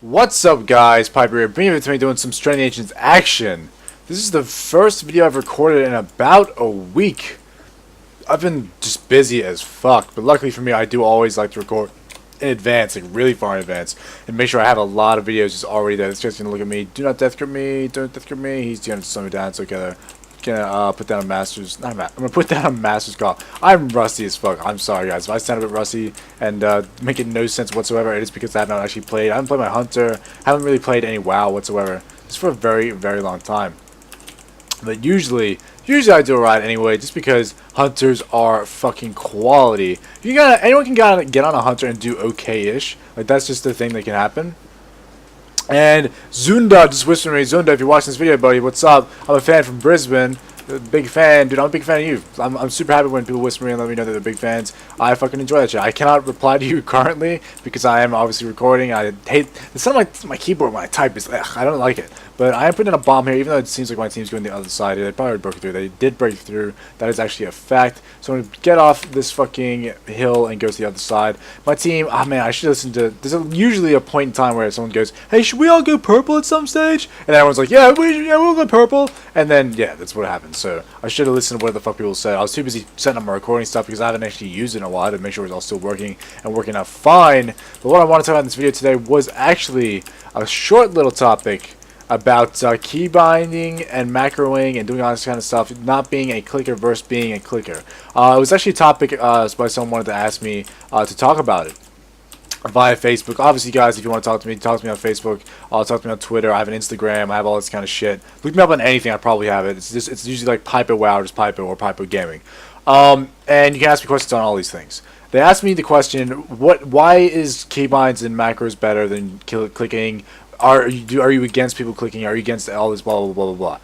What's up, guys? Pypo here, bringing you to me doing some Strand Ancients action. This is the first video I've recorded in about a week. I've been just busy as fuck, but luckily for me, I do always like to record in advance, like really far in advance, and make sure I have a lot of videos just already there. This guy's gonna look at me. Do not death grip me. Don't death grip me. He's gonna slow me down. So gonna put down a master's. I'm gonna put down a master's call. I'm rusty as fuck. I'm sorry, guys. If I sound a bit rusty and making no sense whatsoever, it is because I haven't actually played. I haven't played my hunter. Haven't really played any WoW whatsoever. Just for a very, very long time. But usually I do alright anyway, just because hunters are fucking quality. Anyone can get on a hunter and do okay-ish. Like, that's just the thing that can happen. And Zunda just whispered me, Zunda, if you're watching this video, buddy, what's up? I'm a fan from Brisbane. Big fan, dude. I'm a big fan of you. I'm super happy when people whisper me and let me know that they're big fans. I fucking enjoy that shit. I cannot reply to you currently because I am obviously recording. I hate the sound of my keyboard when I type is I don't like it. But I am putting in a bomb here, even though it seems like my team's going the other side. They probably broke through. They did break through. That is actually a fact. So I'm going to get off this fucking hill and go to the other side. My team, oh man, I should listen to... There's usually a point in time where someone goes, hey, should we all go purple at some stage? And everyone's like, yeah, we'll go purple. And then, yeah, that's what happens. So I should have listened to what the fuck people said. I was too busy setting up my recording stuff because I haven't actually used it in a while to make sure it's all still working and working out fine. But what I want to talk about in this video today was actually a short little topic about key binding and macroing and doing all this kind of stuff, not being a clicker versus being a clicker. It was actually a topic by someone wanted to ask me to talk about it via Facebook. Obviously, guys, if you want to talk to me on Facebook. Talk to me on Twitter. I have an Instagram. I have all this kind of shit. Look me up on anything. I probably have it. It's usually like Pypo WoW, or just Pypo or Pypo Gaming. And you can ask me questions on all these things. They asked me the question, why is keybinds and macros better than clicking? Are you against people clicking? Are you against all this blah blah blah blah blah?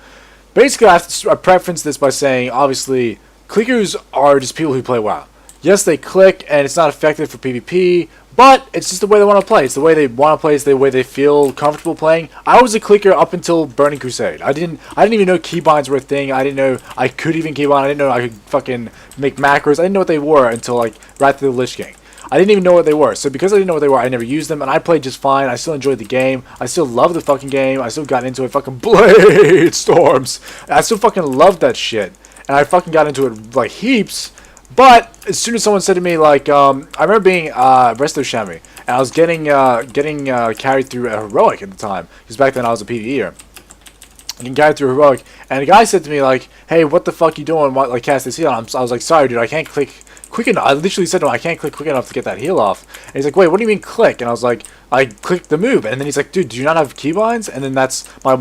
Basically, I have to preference this by saying, obviously, clickers are just people who play WoW. Yes, they click, and it's not effective for PvP, but it's just the way they want to play. It's the way they want to play. It's the way they feel comfortable playing. I was a clicker up until Burning Crusade. I didn't even know keybinds were a thing. I didn't know I could even keybind. I didn't know I could fucking make macros. I didn't know what they were until like right after the Lich King. I didn't even know what they were. So because I didn't know what they were, I never used them, and I played just fine. I still enjoyed the game. I still love the fucking game. I still got into it. Fucking Blade Storms. I still fucking loved that shit. And I fucking got into it like heaps. But as soon as someone said to me, like, I remember being Resto Shami, and I was getting carried through a heroic at the time, because back then I was a PvEer. And carried through heroic, and a guy said to me like, "Hey, what the fuck you doing? What, like, cast this heal?" I was like, "Sorry, dude, I can't click quick enough." I literally said to him, "I can't click quick enough to get that heal off." And he's like, "Wait, what do you mean click?" And I was like, "I clicked the move." And then he's like, "Dude, do you not have keybinds?" And then that's my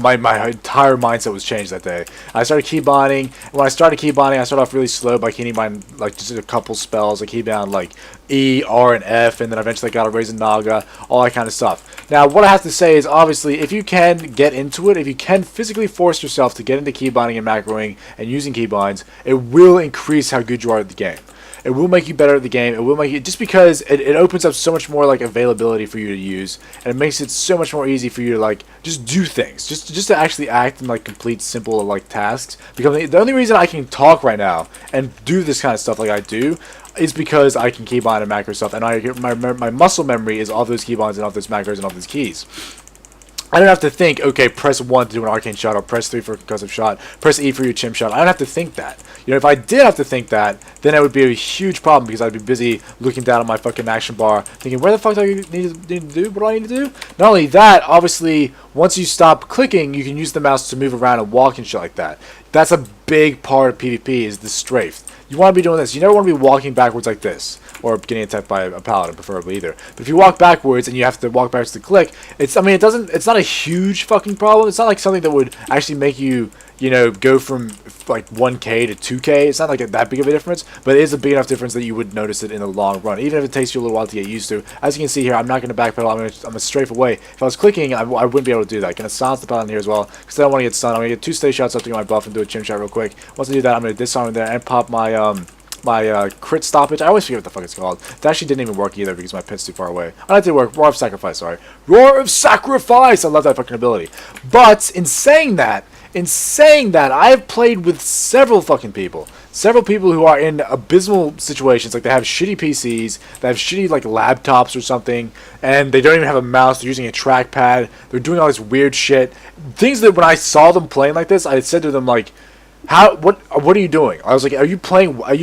entire mindset was changed that day. I started keybinding. When I started keybinding, I started off really slow by keybind like just a couple spells. I keybound like E, R, and F, and then eventually I got a Raisin Naga, all that kind of stuff. Now, what I have to say is, obviously, if you can get into it, if you can physically force yourself to get into keybinding and macroing and using keybinds, it will increase how good you are at the game. It will make you better at the game. It will make you, just because it opens up so much more like availability for you to use, and it makes it so much more easy for you to like just do things, just to actually act and like complete simple like tasks. Because the only reason I can talk right now and do this kind of stuff like I do is because I can keybind and macro stuff, and my muscle memory is all those keybinds and all those macros and all those keys. I don't have to think, okay, press 1 to do an arcane shot, or press 3 for a concussive shot, press E for your chimp shot. I don't have to think that. You know, if I did have to think that, then it would be a huge problem because I'd be busy looking down at my fucking action bar, thinking, where the fuck do I need to do? What do I need to do? Not only that, obviously, once you stop clicking, you can use the mouse to move around and walk and shit like that. That's a big part of PvP, is the strafe. You want to be doing this. You never want to be walking backwards like this, or getting attacked by a paladin, preferably either. But if you walk backwards and you have to walk backwards to click, it's not a huge fucking problem. It's not like something that would actually make you, you know, go from like 1k to 2k. It's not like that big of a difference, but it is a big enough difference that you would notice it in the long run, even if it takes you a little while to get used to. As you can see here, I'm not going to backpedal. I'm going to strafe away. If I was clicking, I wouldn't be able to do that. I'm going to silence the paladin here as well, because I don't want to get stunned. I'm going to get 2 stay shots up to get my buff and do a chimp shot real quick. Once I do that, I'm going to disarm him there and pop my crit stoppage. I always forget what the fuck it's called. That actually didn't even work either because my pit's too far away. Oh, that did work. Roar of Sacrifice, sorry. Roar of Sacrifice! I love that fucking ability. But, in saying that, I have played with several fucking people several people who are in abysmal situations, like they have shitty PCs, they have shitty like laptops or something, and they don't even have a mouse. They're using a trackpad. They're doing all this weird shit. Things that when I saw them playing like this, I said to them like, what are you doing? I was like, are you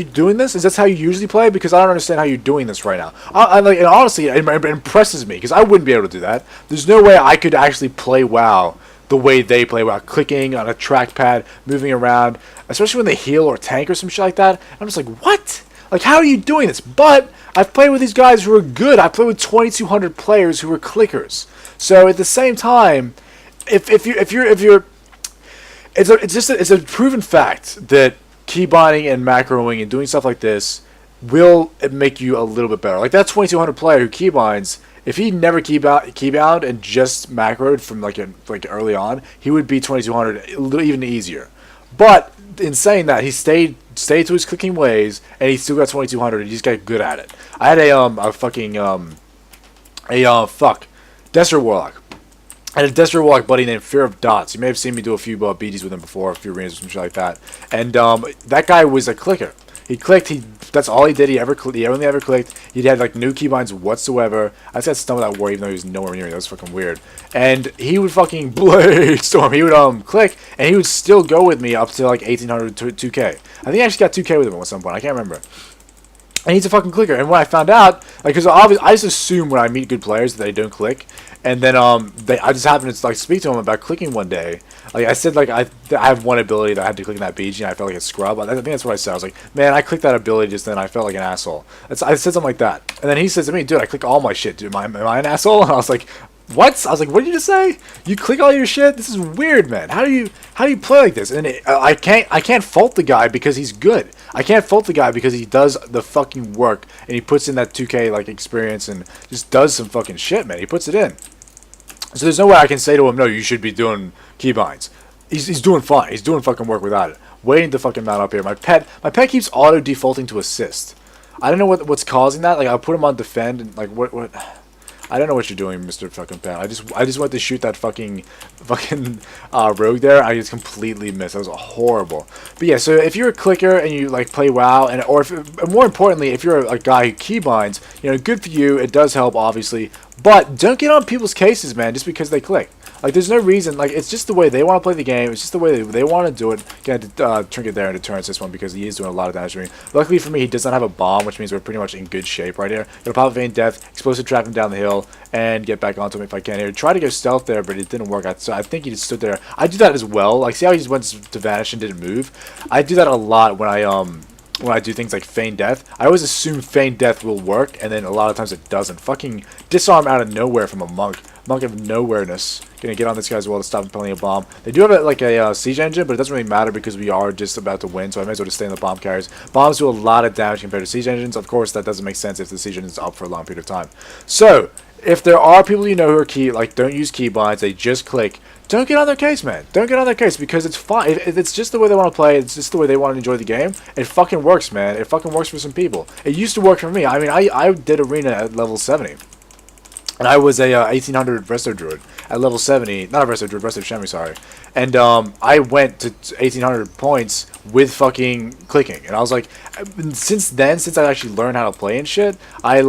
doing this? Is this how you usually play? Because I don't understand how you're doing this right now. I like, and honestly, it impresses me because I wouldn't be able to do that. There's no way I could actually play WoW the way they play WoW, clicking on a trackpad, moving around, especially when they heal or tank or some shit like that. I'm just like, what? Like, how are you doing this? But I've played with these guys who are good. I played with 2,200 players who are clickers. So at the same time, if you're it's a proven fact that keybinding and macroing and doing stuff like this will make you a little bit better. Like that 2,200 player who keybinds, if he never keybound and just macroed from like early on, he would be 2,200 even easier. But in saying that, he stayed to his clicking ways, and he still got 2,200. And he just got good at it. I had Desert Warlock. I had a Desert Warlock buddy named Fear of Dots. You may have seen me do a few BGs with him before, a few arenas or some shit like that. And that guy was a clicker. He clicked. That's all he did. He only ever clicked. He had like no keybinds whatsoever. I just got stunned with that war, even though he was nowhere near me. That was fucking weird. And he would fucking blade storm. He would click, and he would still go with me up to like 1,800 to 2K. I think I actually got 2K with him at some point. I can't remember. And he's a fucking clicker. And when I found out, like, because obviously I just assume when I meet good players that they don't click. And then I just happened to like speak to him about clicking one day. Like I said, like I have one ability that I had to click in that BG, and I felt like a scrub. I think that's what I said. I was like, man, I clicked that ability just then. I felt like an asshole. I said something like that. And then he says to me, dude, I click all my shit. Dude, am I an asshole? And I was like, what? I was like, what did you just say? You click all your shit? This is weird, man. How do you play like this? And I can't fault the guy because he's good. I can't fault the guy because he does the fucking work and he puts in that 2K like experience and just does some fucking shit, man. He puts it in. So there's no way I can say to him, no, you should be doing keybinds. He's doing fine. He's doing fucking work without it. Waiting to fucking mount up here. My pet keeps auto defaulting to assist. I don't know what's causing that. Like I'll put him on defend and like what. I don't know what you're doing, Mr. Fucking Pet. I just went to shoot that fucking rogue there. I just completely missed. That was horrible. But yeah, so if you're a clicker and you like play WoW, or more importantly, if you're a guy who keybinds, good for you. It does help, obviously. But don't get on people's cases, man, just because they click. Like, there's no reason. Like, it's just the way they want to play the game. It's just the way they want to do it. Gonna trinket there in deterrence this one because he is doing a lot of damage to me. Luckily for me, he does not have a bomb, which means we're pretty much in good shape right here. Gonna pop a Vein Death, explosive trap him down the hill, and get back onto him if I can here. Try to go stealth there, but it didn't work out. So I think he just stood there. I do that as well. Like, see how he just went to vanish and didn't move? I do that a lot when I do things like feign death. I always assume feign death will work, and then a lot of times it doesn't. Fucking disarm out of nowhere from a monk. Monk of nowhereness. Gonna get on this guy as well to stop him pulling a bomb. They do have a siege engine, but it doesn't really matter because we are just about to win, so I may as well just stay in the bomb carriers. Bombs do a lot of damage compared to siege engines. Of course, that doesn't make sense if the siege engine is up for a long period of time. So, if there are people who are don't use keybinds, they just click, don't get on their case, man. Don't get on their case because it's fine. If it's just the way they want to play, it's just the way they want to enjoy the game. It fucking works, man. It fucking works for some people. It used to work for me. I mean, I did arena at level 70. And I was a 1800 Resto Druid at level 70. Not a Resto Druid, Resto Shemi, sorry. And I went to 1800 points with fucking clicking. And I was like, since I actually learned how to play and shit, I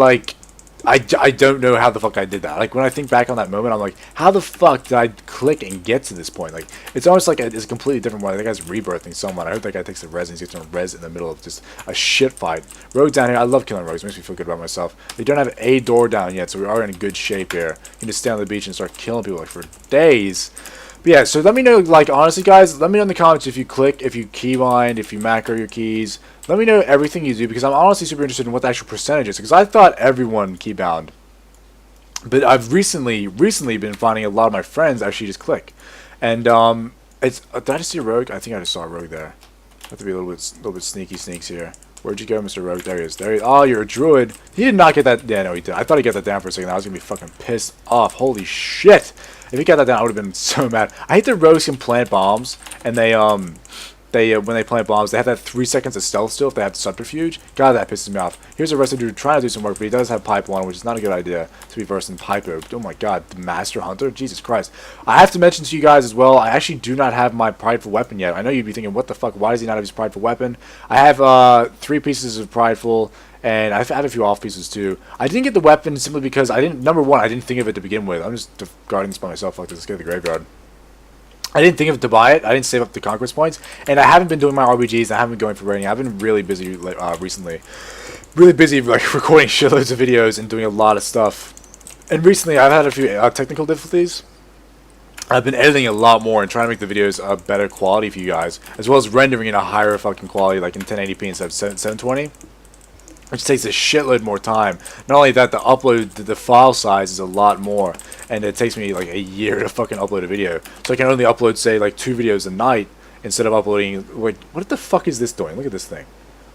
don't know how the fuck I did that. Like, when I think back on that moment, I'm like, how the fuck did I click and get to this point? Like, it's almost like it's a completely different way. That guy's rebirthing someone. I hope that guy takes the res and he's getting res in the middle of just a shit fight. Rogue down here. I love killing rogues. It makes me feel good about myself. They don't have a door down yet, so we are in good shape here. You can just stay on the beach and start killing people like for days. But yeah, so let me know, like, honestly, guys, let me know in the comments if you click, if you keybind, if you macro your keys. Let me know everything you do, because I'm honestly super interested in what the actual percentage is, because I thought everyone keybound. But I've recently been finding a lot of my friends actually just click. And, did I just see a rogue? I think I just saw a rogue there. I have to be a little bit sneaks here. Where'd you go, Mr. Rogue? There he is. Oh, you're a druid. He did not get that. Yeah, no, he did. I thought he got that down for a second. I was going to be fucking pissed off. Holy shit. If he got that down, I would have been so mad. I hate that rogues can plant bombs, and they they when they plant bombs, they have that 3 seconds of stealth still if they have subterfuge. God, that pisses me off. Here's a rested dude trying to do some work, but he does have Pypo on, which is not a good idea to be versed in Pypo. Oh my god, the Master Hunter? Jesus Christ. I have to mention to you guys as well, I actually do not have my prideful weapon yet. I know you'd be thinking, what the fuck, why does he not have his prideful weapon? I have 3 pieces of prideful, and I have a few off pieces too. I didn't get the weapon simply because number one, I didn't think of it to begin with. I'm just guarding this by myself like this. Let's go to the graveyard. I didn't think of it to buy it. I didn't save up the conquest points, and I haven't been doing my RBGs. I haven't been going for raiding. I've been really busy recently, really busy like recording shitloads of videos and doing a lot of stuff. And recently, I've had a few technical difficulties. I've been editing a lot more and trying to make the videos of better quality for you guys, as well as rendering in a higher fucking quality, like in 1080p instead of 720. Which takes a shitload more time. Not only that, the file size is a lot more, and it takes me like a year to fucking upload a video. So I can only upload, say, like 2 videos a night instead of uploading. Wait, what the fuck is this doing? Look at this thing.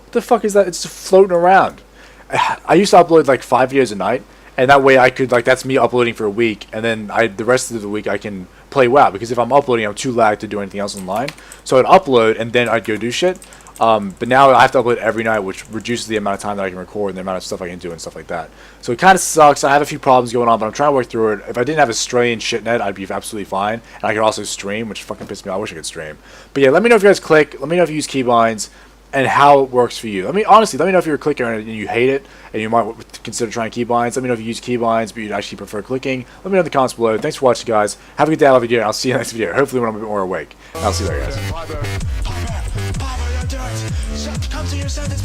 What the fuck is that? It's just floating around. I used to upload like 5 videos a night, and that way I could that's me uploading for a week, and then the rest of the week I can play WoW, because if I'm uploading, I'm too lagged to do anything else online. So I'd upload and then I'd go do shit. But now I have to upload every night, which reduces the amount of time that I can record and the amount of stuff I can do and stuff like that. So it kind of sucks. I have a few problems going on, but I'm trying to work through it. If I didn't have a Australian shitnet, I'd be absolutely fine. And I could also stream, which fucking pisses me off. I wish I could stream. But yeah, let me know if you guys click. Let me know if you use keybinds and how it works for you. Honestly, let me know if you're a clicker and you hate it and you might consider trying keybinds. Let me know if you use keybinds but you'd actually prefer clicking. Let me know in the comments below. Thanks for watching, guys. Have a good day. I love you, and I'll see you in the next video. Hopefully when I'm a bit more awake. I'll see you later, guys. Come to your senses,